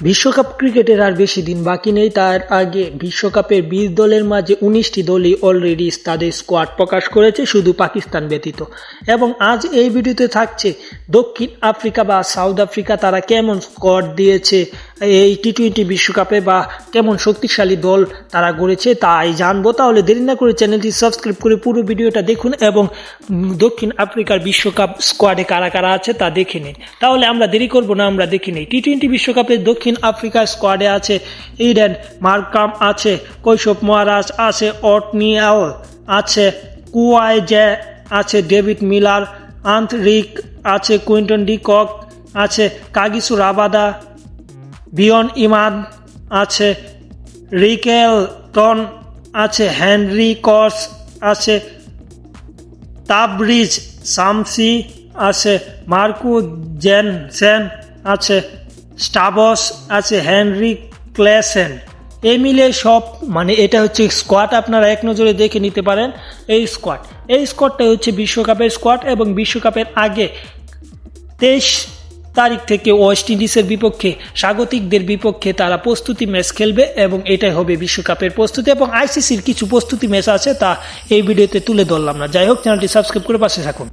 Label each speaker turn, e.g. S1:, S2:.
S1: বিশ্বকাপ ক্রিকেটের আর বেশি দিন বাকি নেই। তার আগে বিশ্বকাপের ২০ দলের মাঝে ১৯টি দলই অলরেডি তাদের স্কোয়াড প্রকাশ করেছে, শুধু পাকিস্তান ব্যতীত। এবং আজ এই ভিডিওতে থাকছে দক্ষিণ আফ্রিকা বা সাউথ আফ্রিকা তারা কেমন স্কোয়াড দিয়েছে এই টি-20 বিশ্বকাপে, বা কেমন শক্তিশালী দল তারা গড়েছে তাই জানবো। তাহলে দেরি না করে চ্যানেলটি সাবস্ক্রাইব করে পুরো ভিডিওটা দেখুন এবং দক্ষিণ আফ্রিকার বিশ্বকাপ স্কোয়াডে কারা কারা আছে তা দেখে নিন। তাহলে আমরা দেরি করবো না, আমরা দেখে নিই। টি-20 বিশ্বকাপে দক্ষিণ আফ্রিকার স্কোয়াডে আছে ইডেন মার্কাম, আছে কৈশব মহারাজ, আছে অটনিয়াল, আছে কুয়াইজে, আছে ডেভিড মিলার, আন্ত রিক, আছে কুইন্টন ডি কক, আছে কাগিসু রাবাদা, বিয়ন ইমান, আছে রিকেলটন, আছে হেনরি কস, আছে তাবরিজ সামসি, আছে মার্কু জেনসেন, আছে স্টাবস, আছে হেনরি ক্লেসেন। এই মিলে সব এটা হচ্ছে স্কোয়াড, আপনারা এক নজরে দেখে নিতে পারেন। এই স্কোয়াডটা হচ্ছে বিশ্বকাপের স্কোয়াড এবং বিশ্বকাপের আগে 23 তারিখ থেকে ওয়েস্ট ইন্ডিজের বিপক্ষে, স্বাগতিকদের বিপক্ষে তারা প্রস্তুতি ম্যাচ খেলবে এবং এটাই হবে বিশ্বকাপের প্রস্তুতি। এবং আইসিসির কিছু প্রস্তুতি ম্যাচ আছে, তা এই ভিডিওতে তুলে ধরলাম না। যাই হোক, চ্যানেলটি সাবস্ক্রাইব করে পাশে থাকুন।